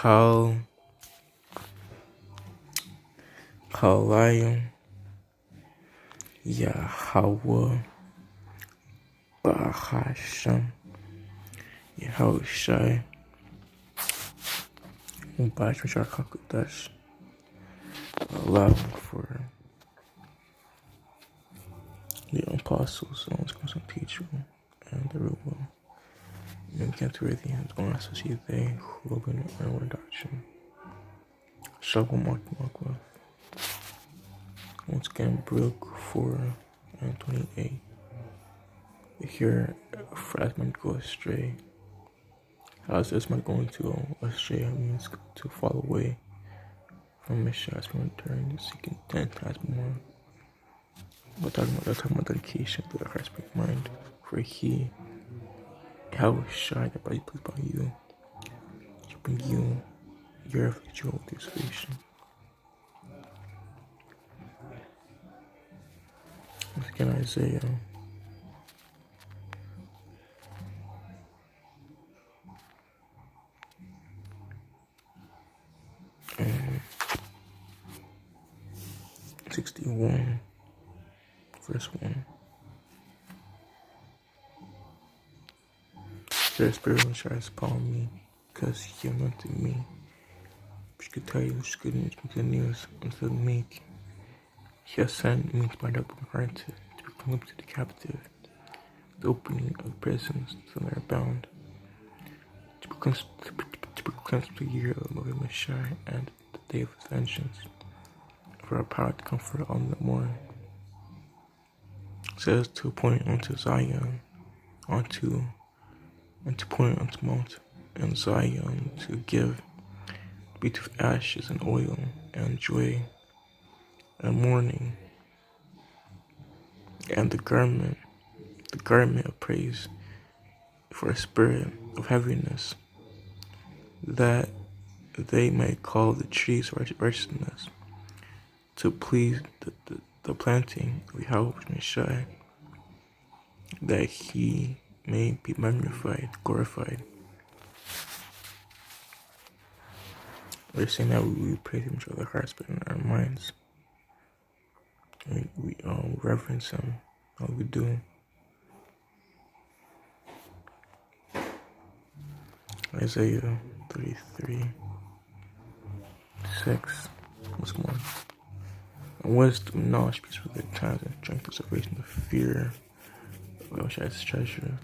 Kal Kalayim Yahweh Bahasham Yahushai Ubashmashar Kakutash. Allow for the apostles and comes on teach you and the rule. And can't do anything on associate they who will be in our doctrine. Shalom Mark. Once again, Brooke 4 and 28. Here, a fragment go astray. How is this man going to go astray? It means to fall away from Messiah's return, seeking 10 times more. We're talking about dedication to the Christ mind. For he, how shy that body pleased by you, keeping you, your jewel of salvation. Once again, Isaiah 61, verse 1. The Spirit will shines upon me, because he anointed me. Which could tell you which good news unto the meek. He has sent me to bind up the hearted, to proclaim to the captive the opening of prisons so they are bound, to proclaim the year of the Messiah and the day of his vengeance, for our power to comfort on the morning. It says to point unto Zion, and to point unto Mount and Zion, to give beauty of ashes and oil and joy and mourning, and the garment of praise for a spirit of heaviness, that they may call the trees righteousness, to please the planting of Yahweh Messiah, that he may be magnified, glorified. We're saying that we praise him with our hearts, but in our minds, we reverence him, all we do. Isaiah 33, 6, what's more? And wisdom, knowledge, peace for the times, and strength, and salvation, the fear of Elshai's treasure.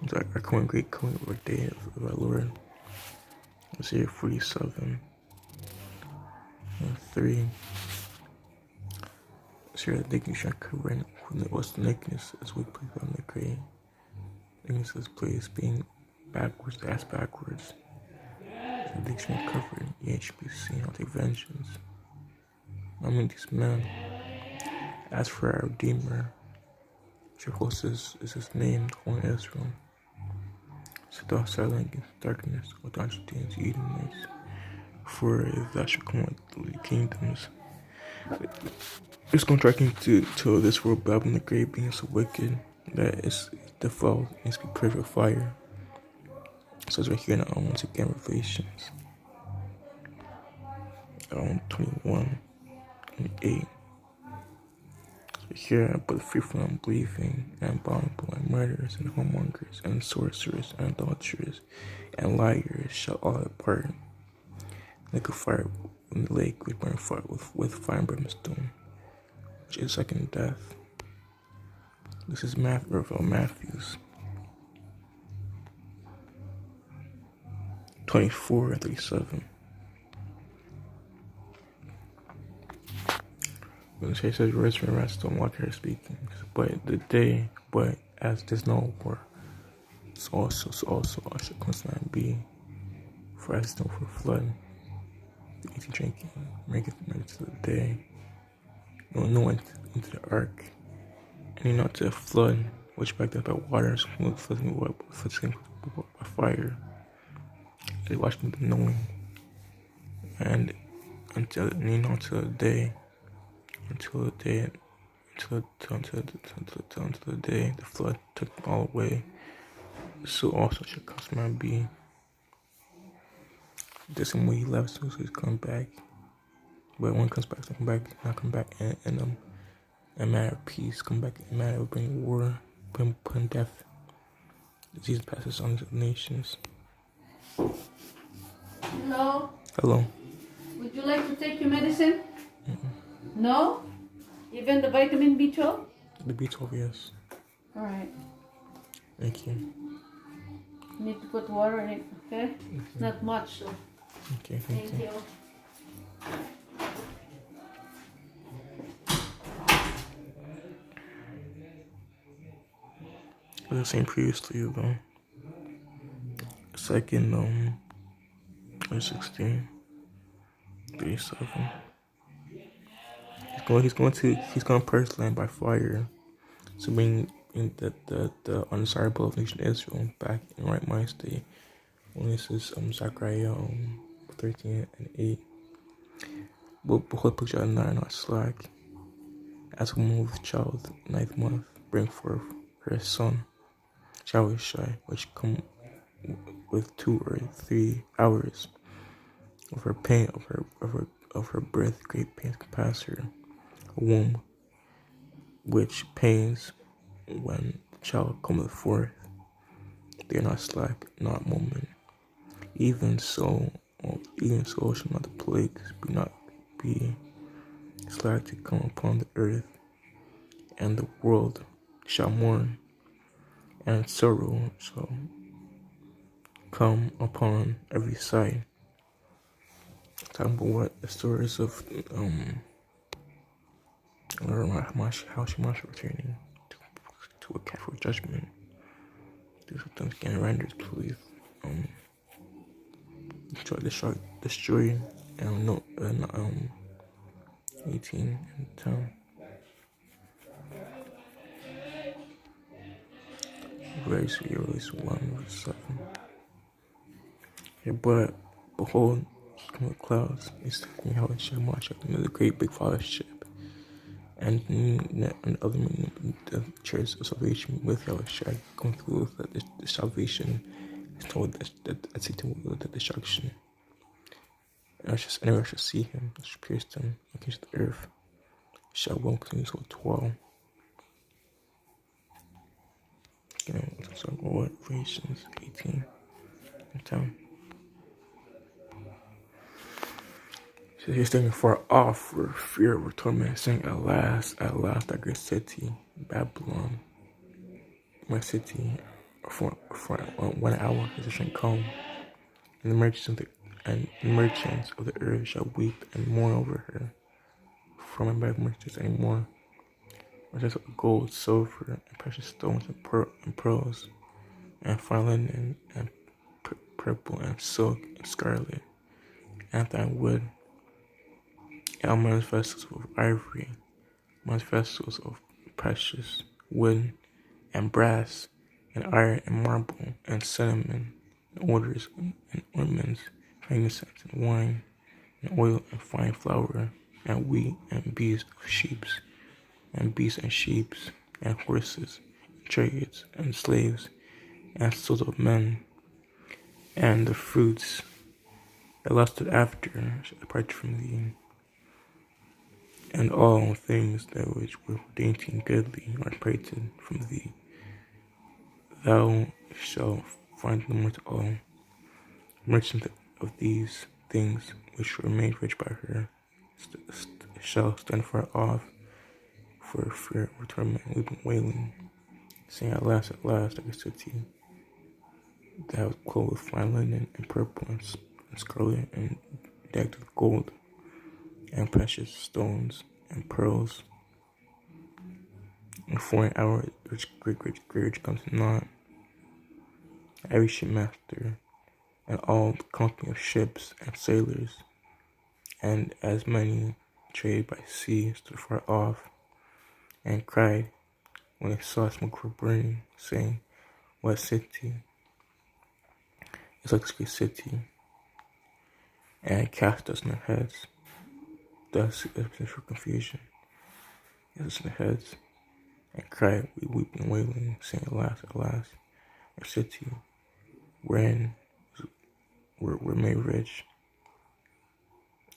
It's like our coming great coming of our day of our Lord. Isaiah 47, 3. Here the nakedness shall cover, and what's the nakedness as we place on the grave. Nakedness is placed being backwards, the ass backwards. The nakedness shall cover, yet should be seen. I'll take vengeance. I mean these men. As for our Redeemer, Jehovah is his name, the Holy Israel. Sit thou silent against darkness, with honesty and Edomites, for thou shalt come with the kingdoms. It's contracting to this world, Babylon the Great, being so wicked that it's defiled, needs to be purged with fire. So it's right here in once again, Revelations 21 and 8. Here, but free from unbelieving and abominable and murderers and whoremongers and sorcerers and adulterers and liars shall all depart. Like a fire in the lake, we burn fire with fire and brimstone, which is second death. This is Matthews 24 and 37. When it says words from rest, don't walk here speaking. But as there's no war, so also I should constantly be. For as no for flood, the eating drinking, make it to the day. No one into the ark, and not to the flood, which backed up by waters, flooding by fire. They watched me knowing, and until the day. Until the day the flood took them all away, so also shall customer be. The same way he left, so he's coming back. But when he comes back, he's come back, not come back in a matter of peace, come back in a matter of bringing war, putting death. Jesus passes on to the nations. Hello? Hello. Would you like to take your medicine? No? Even the vitamin B12? The B12, yes. Alright. Thank you. You need to put water in it, okay? Not much, so. Okay, thank you. As I was saying previously, though, second, 2016, 37. He's going to purge land by fire, to bring in the undesirable of nation Israel back in right mind state. When this is Zechariah 13 and 8. But behold, put your not slack, as a woman with child, 9th month, bring forth her son, Shawishai, which come with 2 or 3 hours of her pain of her birth, great pains compass her womb, which pains when the child cometh forth. They are not slack, not moment. Even so shall not the plagues be slack to come upon the earth, and the world shall mourn, and sorrow shall come upon every side. Talking about what the stories of how Shemash returning to a careful judgment. These are things getting rendered, please. Destroy, and 18 and town. Verse 1 verse 7. Yeah, but behold, he came with clouds, he's taking how it shall march up into the great big fellowship, and other the church of salvation with Yahushua going through the salvation is told that Satan will the destruction. And anyone shall see him, shall pierce him against the earth, shall welcome his whole toil. So what Revelations 18 and 10. So he's standing far off for fear of torment, saying, at last, that great city, Babylon, my city, for 1 hour his shall come, and the merchants of the earth shall weep and mourn over her. For my bad merchants anymore. Merchants of gold, silver, and precious stones, and pearls, and fine linen, and purple, and silk, and scarlet, and than wood, and man's vessels of ivory, man's vessels of precious wood, and brass, and iron, and marble, and cinnamon, and odors, and ornaments, frankincense, and wine, and oil, and fine flour, and wheat, and beasts of sheep, and horses, and chariots, and slaves, and souls of men, and the fruits that lusted after shall depart from thee, and all things that which were dainty and goodly are departed from thee. Thou shalt find no more to all. Merchants of these things which were made rich by her shall stand far off for fear of torment, weeping, wailing, saying, at last, like a city that was clothed with fine linen, and purple, and scarlet, and decked with gold, and precious stones, and pearls. And for an hour, which great comes not. Every shipmaster, and all the company of ships and sailors, and as many traded by sea, stood far off, and cried when they saw smoke were burning, saying, what city is like this great city? And cast us in their heads. Thus is for confusion. Cast us in their heads, and cried, we weeping and wailing, saying, alas, or city wherein were made rich,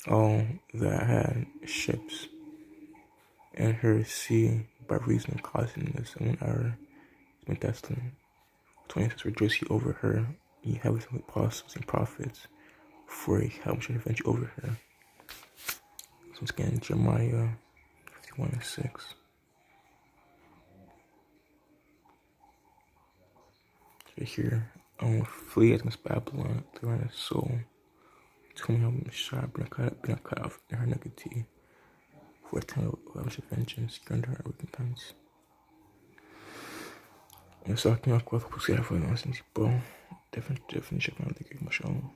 all that had ships, and her sea by reason of causing this in error has been desolate. 26 rejoice ye over her, ye heavens with apostles and prophets, for a help should avenge you over her. So once again, Jeremiah 51:6. So here, flee against Babylon, the run of soul, to whom have been shot, been cut off in her iniquity, for a time of lavish vengeance, grant her recompense. And so I came across the pussy for the nonsense, bro. Definitely check out the game, mashallah.